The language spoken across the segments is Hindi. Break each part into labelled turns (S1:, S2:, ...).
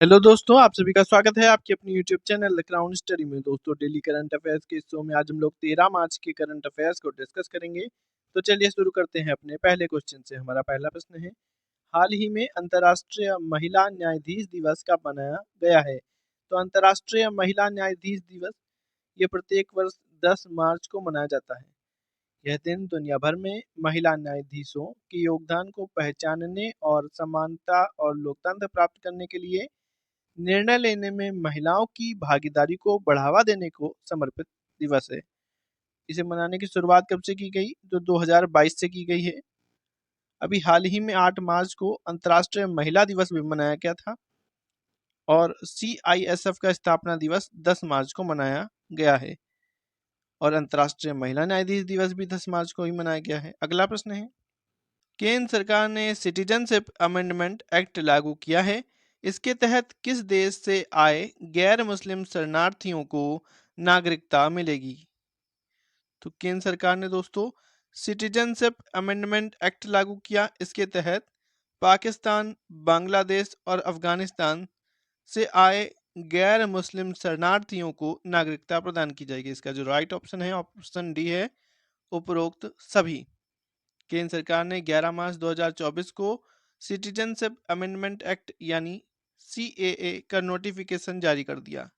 S1: हेलो दोस्तों, आप सभी का स्वागत है आपके अपनी YouTube channel the crown study में। दोस्तों, डेली करंट अफेयर्स के इस शो में आज हम लोग 13 मार्च के करंट अफेयर्स को डिस्कस करेंगे। तो चलिए शुरू करते हैं अपने पहले क्वेश्चन से। हमारा पहला प्रश्न है, हाल ही में अंतर्राष्ट्रीय महिला न्यायाधीश दिवस कब मनाया गया है? तो अंतर्राष्ट्रीय महिला न्यायाधीश दिवस ये प्रत्येक वर्ष 10 मार्च को मनाया जाता है। यह दिन दुनिया भर में महिला न्यायाधीशों के योगदान को पहचानने और समानता और लोकतंत्र प्राप्त करने के लिए निर्णय लेने में महिलाओं की भागीदारी को बढ़ावा देने को समर्पित दिवस है। इसे मनाने की शुरुआत कब से की गई? तो 2022 से की गई है। अभी हाल ही में 8 मार्च को अंतर्राष्ट्रीय महिला दिवस भी मनाया गया था और CISF का स्थापना दिवस 10 मार्च को मनाया गया है और अंतर्राष्ट्रीय महिला न्यायाधीश दिवस भी 10 मार्च को ही मनाया गया है। अगला प्रश्न है, केंद्र सरकार ने सिटीजनशिप अमेंडमेंट एक्ट लागू किया है। इसके तहत किस देश से आए गैर मुस्लिम शरणार्थियों को नागरिकता मिलेगी? तो केंद्र सरकार ने दोस्तों सिटीजनशिप अमेंडमेंट एक्ट लागू किया। इसके तहत पाकिस्तान, बांग्लादेश और अफगानिस्तान से आए गैर मुस्लिम शरणार्थियों को नागरिकता प्रदान की जाएगी। इसका जो राइट ऑप्शन है ऑप्शन डी है, उपरोक्त सभी। केंद्र सरकार ने 11 मार्च 2024 को सिटीजनशिप अमेंडमेंट एक्ट यानी CAA का नोटिफिकेशन जारी कर दिया।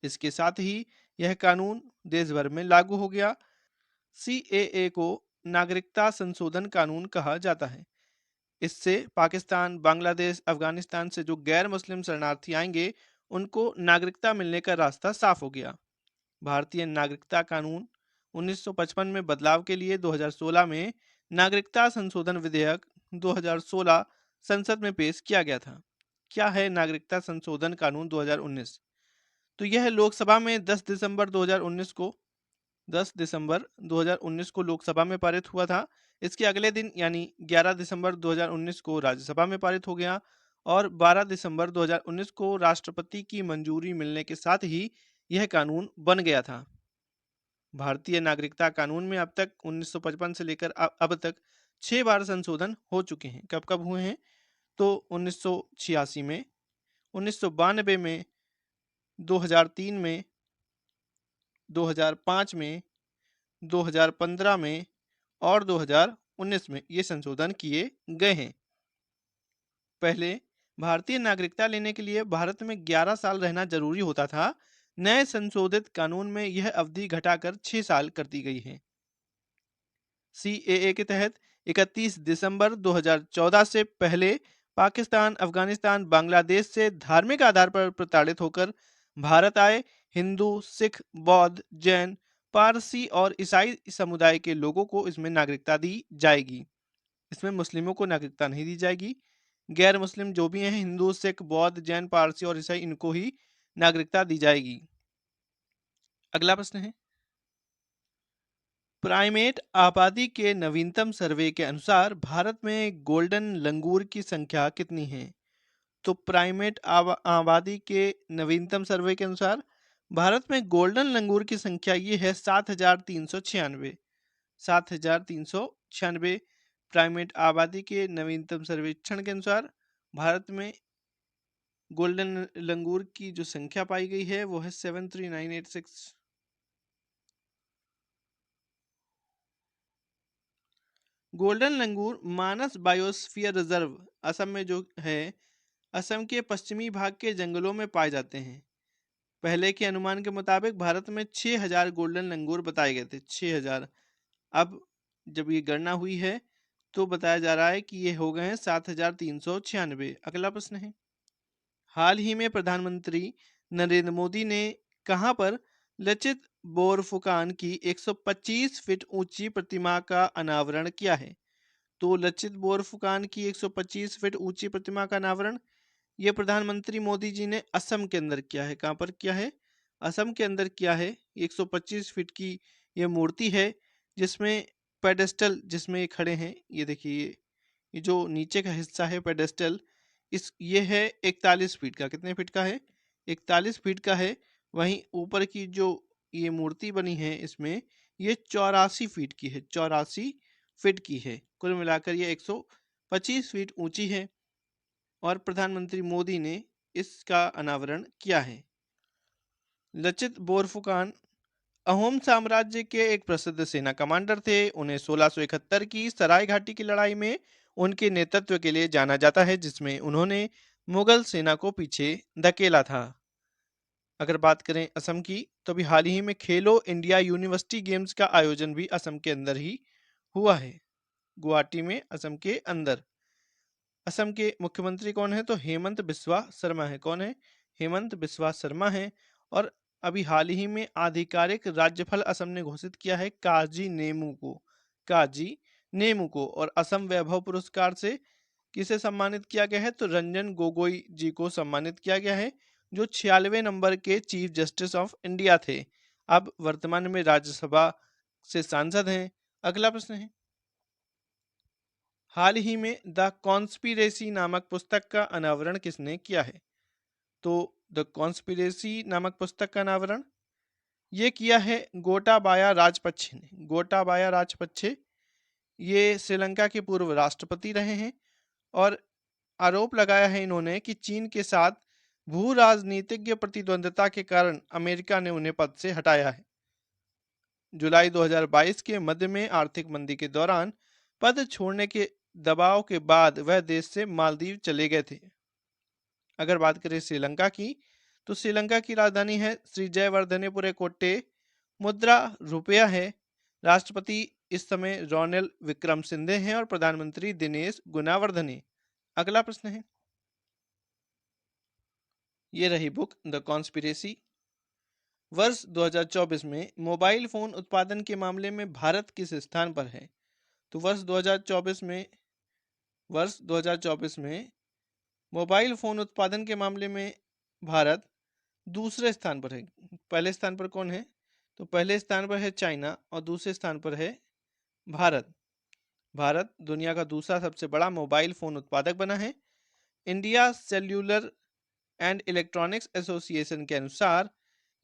S1: इसके साथ ही यह कानून देश भर में लागू हो गया। CAA को नागरिकता संशोधन कानून कहा जाता है। इससे पाकिस्तान, बांग्लादेश, अफगानिस्तान से जो गैर मुस्लिम शरणार्थी आएंगे उनको नागरिकता मिलने का रास्ता साफ हो गया। भारतीय नागरिकता कानून 1955 में बदलाव के लिए 2016 में नागरिकता संशोधन विधेयक 2016 संसद में पेश किया गया था। क्या है नागरिकता संशोधन कानून 2019? तो यह लोकसभा में 10 दिसंबर 2019 को लोकसभा में पारित हुआ था। इसके अगले दिन यानी 11 दिसंबर 2019 को राज्यसभा में पारित हो गया और 12 दिसंबर 2019 को राष्ट्रपति की मंजूरी मिलने के साथ ही यह कानून बन गया था। भारतीय नागरिकता कानून में अब तक 1955 से लेकर अब तक 6 बार संशोधन हो चुके हैं। कब कब हुए हैं? तो 1986 में, 1992 में, 2003 में, 2005 में, 2015 में और 2019 में ये संशोधन किए गए हैं। पहले भारतीय नागरिकता लेने के लिए भारत में 11 साल रहना जरूरी होता था। नए संशोधित कानून में यह अवधि घटाकर 6 साल कर दी गई है। CAA के तहत 31 दिसंबर 2014 से पहले पाकिस्तान, अफगानिस्तान, बांग्लादेश से धार्मिक आधार पर प्रताड़ित होकर भारत आए हिंदू, सिख, बौद्ध, जैन, पारसी और ईसाई समुदाय के लोगों को इसमें नागरिकता दी जाएगी। इसमें मुस्लिमों को नागरिकता नहीं दी जाएगी। गैर मुस्लिम जो भी हैं, हिंदू, सिख, बौद्ध, जैन, पारसी और ईसाई, इनको ही नागरिकता दी जाएगी। अगला प्रश्न है, प्राइमेट आबादी के नवीनतम सर्वे के अनुसार भारत में गोल्डन लंगूर की संख्या कितनी है? तो प्राइमेट आबादी के नवीनतम सर्वे के अनुसार भारत में गोल्डन लंगूर की संख्या ये है 7,396। 7,396 प्राइमेट आबादी के नवीनतम सर्वेक्षण के अनुसार भारत में गोल्डन लंगूर की जो संख्या पाई गई है वो है 73986। गोल्डन लंगूर मानस बायोस्फीयर रिजर्व असम में जो है, असम के पश्चिमी भाग के जंगलों में पाए जाते हैं। पहले के अनुमान के मुताबिक भारत में 6,000 गोल्डन लंगूर बताए गए थे। 6,000। अब जब ये गणना हुई है तो बताया जा रहा है कि ये हो गए हैं 7,396। अगला प्रश्न है, हाल ही में प्रधानमंत्री नरेंद्र मोदी ने कहां पर लचित बोरफुकान की 125 फीट ऊंची प्रतिमा का अनावरण किया है? तो लचित बोरफुकान की 125 फीट ऊंची प्रतिमा का अनावरण ये प्रधानमंत्री मोदी जी ने असम के अंदर किया है। कहां पर किया है? असम के अंदर किया है। 125 फीट की ये मूर्ति है जिसमें पेडेस्टल जिसमें ये खड़े हैं, ये देखिए, ये जो नीचे का हिस्सा है पेडेस्टल, इस ये है 41 फीट का। कितने फीट का है? 41 फीट का है। वहीं ऊपर की जो ये मूर्ति बनी है इसमें ये 84 फीट की है। 84 फीट की है। कुल मिलाकर ये 125 फीट ऊंची है और प्रधानमंत्री मोदी ने इसका अनावरण किया है? लचित बोरफुकान अहोम साम्राज्य के एक प्रसिद्ध सेना कमांडर थे। उन्हें 1671 की सराय घाटी की लड़ाई में उनके नेतृत्व के लिए जाना जाता है, जिसमें उन्होंने मुगल सेना को पीछे धकेला था। अगर बात करें असम की, तो अभी हाल ही में खेलो इंडिया यूनिवर्सिटी गेम्स का आयोजन भी असम के अंदर ही हुआ है, गुवाहाटी में, असम के अंदर। असम के मुख्यमंत्री कौन है? तो हेमंत बिस्वा शर्मा है। कौन है? हेमंत बिस्वा शर्मा है। और अभी हाल ही में आधिकारिक राज्यफल असम ने घोषित किया है काजी नेमू को। काजी नेमू को। और असम वैभव पुरस्कार से किसे सम्मानित किया गया है? तो रंजन गोगोई जी को सम्मानित किया गया है, जो 96वें नंबर के चीफ जस्टिस ऑफ इंडिया थे। अब वर्तमान में राज्यसभा से सांसद हैं। अगला प्रश्न है, हाल ही में द कॉन्स्पिरेसी नामक पुस्तक का अनावरण किसने किया है? तो द कॉन्स्पिरेसी नामक पुस्तक का अनावरण ये किया है गोटाबाया राजपक्षे ने। गोटाबाया राजपक्षे ये श्रीलंका के पूर्व राष्ट्रपति रहे हैं और आरोप लगाया है इन्होंने कि चीन के साथ भू राजनीतिक प्रतिद्वंद्विता के कारण अमेरिका ने उन्हें पद से हटाया है। जुलाई 2022 के मध्य में आर्थिक मंदी के दौरान पद छोड़ने के दबाव के बाद वह देश से मालदीव चले गए थे। अगर बात करें श्रीलंका की, तो श्रीलंका की राजधानी है श्री जयवर्धनेपुरे कोट्टे। मुद्रा रुपया है। राष्ट्रपति इस समय रोनिल विक्रमसिंघे हैं और प्रधानमंत्री दिनेश गुणावर्धने। अगला प्रश्न है, ये रही बुक द कॉन्स्पिरेसी। वर्ष 2024 में मोबाइल फोन उत्पादन के मामले में भारत किस स्थान पर है? तो वर्ष 2024 में मोबाइल फोन उत्पादन के मामले में भारत दूसरे स्थान पर है। पहले स्थान पर कौन है? तो पहले स्थान पर है चाइना और दूसरे स्थान पर है भारत। भारत दुनिया का दूसरा सबसे बड़ा मोबाइल फोन उत्पादक बना है। India cellular and electronics association के अनुसार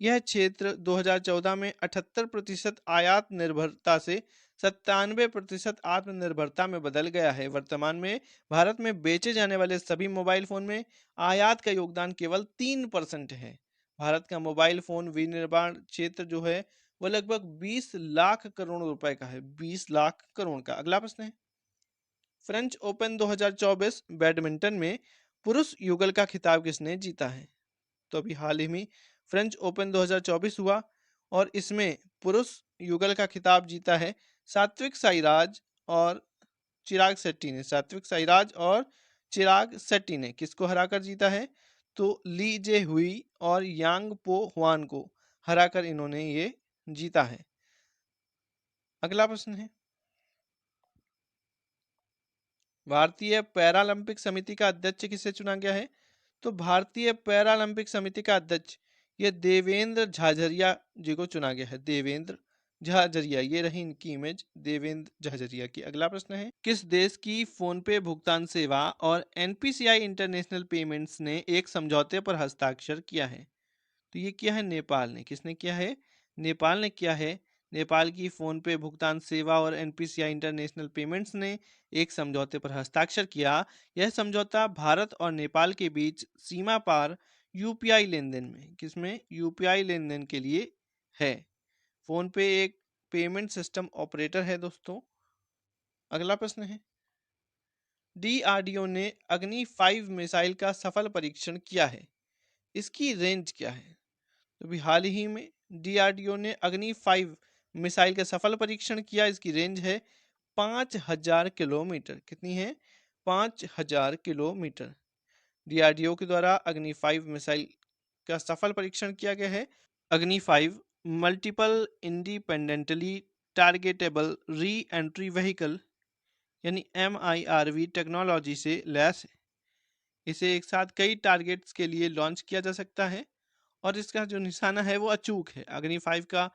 S1: यह क्षेत्र 2014 में 78% आयात निर्भरता से 97% आत्मनिर्भरता में बदल गया है। वर्तमान में भारत में बेचे जाने वाले सभी मोबाइल फोन में आयात का योगदान केवल 3% है। भारत का मोबाइल फोन विनिर्माण क्षेत्र जो है वो लगभग 20 लाख करोड़ रुपए का है। 20 लाख करोड़ का। अगला प्रश्न है, फ्रेंच ओपन 2024 बैडमिंटन में पुरुष युगल का खिताब किसने जीता है? तो अभी हाल ही में फ्रेंच ओपन 2024 हुआ और इसमें पुरुष युगल का खिताब जीता है सात्विक साईराज और चिराग शेट्टी ने। सात्विक साईराज और चिराग शेट्टी ने किसको हराकर जीता है? तो ली जे हुई और यांग पो हुआन को हराकर इन्होंने ये जीता है। अगला प्रश्न है, भारतीय पैरालंपिक समिति का अध्यक्ष किसे चुना गया है? तो भारतीय पैरालंपिक समिति का अध्यक्ष ये देवेंद्र झाझरिया जी को चुना गया है। देवेंद्र झाझरिया, ये रही इनकी इमेज देवेंद्र झाझरिया की। अगला प्रश्न है, किस देश की फोन पे भुगतान सेवा और एनपीसीआई इंटरनेशनल पेमेंट्स ने एक समझौते पर हस्ताक्षर किया है? तो ये किया है नेपाल ने। किसने किया है? नेपाल ने किया है। नेपाल की फोन पे भुगतान सेवा और एनपीसीआई इंटरनेशनल पेमेंट्स ने एक समझौते पर हस्ताक्षर किया। यह समझौता भारत और नेपाल के बीच सीमा पार यूपीआई लेनदेन में, किसमें? यूपीआई लेनदेन के लिए है। फोन पे एक पेमेंट सिस्टम ऑपरेटर है दोस्तों। अगला प्रश्न है, डीआरडीओ ने अग्नि 5 मिसाइल का सफल परीक्षण किया है। इसकी रेंज क्या है? तो अभी हाल ही में डीआरडीओ ने अग्नि 5 मिसाइल का सफल परीक्षण किया। इसकी रेंज है 5000 किलोमीटर। कितनी है? 5000 किलोमीटर। डीआरडीओ के द्वारा अग्नि 5 मिसाइल का सफल परीक्षण किया गया है। अग्नि 5 multiple independently targetable re entry vehicle यानी MIRV टेक्नोलॉजी से लैस है। इसे एक साथ कई टारगेट्स के लिए लॉन्च किया जा सकता है और इसका जो निशाना है वो अचूक है। अग्नि 5 का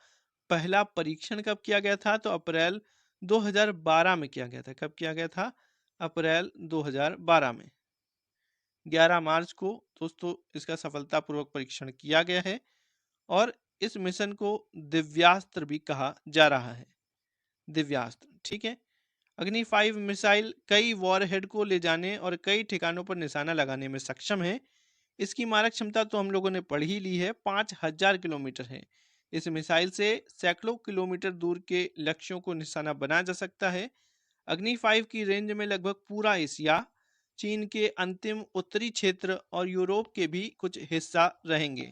S1: पहला परीक्षण कब किया गया था? तो अप्रैल 2012 में किया गया था। कब किया गया था? अप्रैल 2012 में। 11 मार्च को दोस्तों इसका सफलतापूर्वक परीक्षण किया गया है और इस मिशन को दिव्यास्त्र भी कहा जा रहा है। दिव्यास्त्र, ठीक है। अग्नि 5 मिसाइल कई वॉरहेड को ले जाने और कई ठिकानों पर निशाना लगाने में सक्षम है। इसकी मारक क्षमता तो हम लोगों ने पढ़ ही ली है, 5000 किलोमीटर है। इस मिसाइल से सैकड़ों किलोमीटर दूर के लक्ष्यों को निशाना बनाया जा सकता है। अग्नि 5 की रेंज में लगभग पूरा एशिया, चीन के अंतिम उत्तरी क्षेत्र और यूरोप के भी कुछ हिस्सा रहेंगे।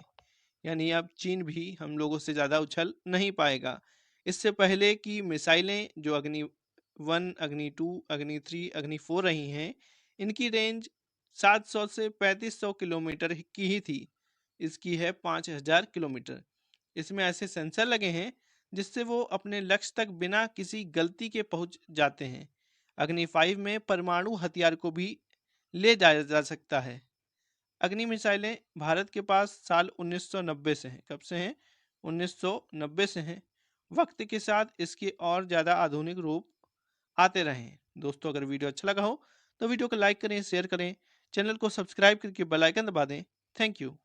S1: यानी अब चीन भी हम लोगों से ज़्यादा उछल नहीं पाएगा। इससे पहले की मिसाइलें जो अग्नि 1, अग्नि 2, अग्नि 3, अग्नि 4 रही हैं, इनकी रेंज 700 से 3500 किलोमीटर की ही थी। इसकी है 5000 किलोमीटर। इसमें ऐसे सेंसर लगे हैं जिससे वो अपने लक्ष्य तक बिना किसी गलती के पहुंच जाते हैं। अग्नि 5 में परमाणु हथियार को भी ले जाया जा सकता है। अग्नि मिसाइलें भारत के पास साल 1990 से हैं। कब से हैं? 1990 से हैं। वक्त के साथ इसके और ज़्यादा आधुनिक रूप आते रहे हैं। दोस्तों, अगर वीडियो अच्छा लगा हो तो वीडियो को लाइक करें, शेयर करें, चैनल को सब्सक्राइब करके बेल आइकन दबा दें। Thank you.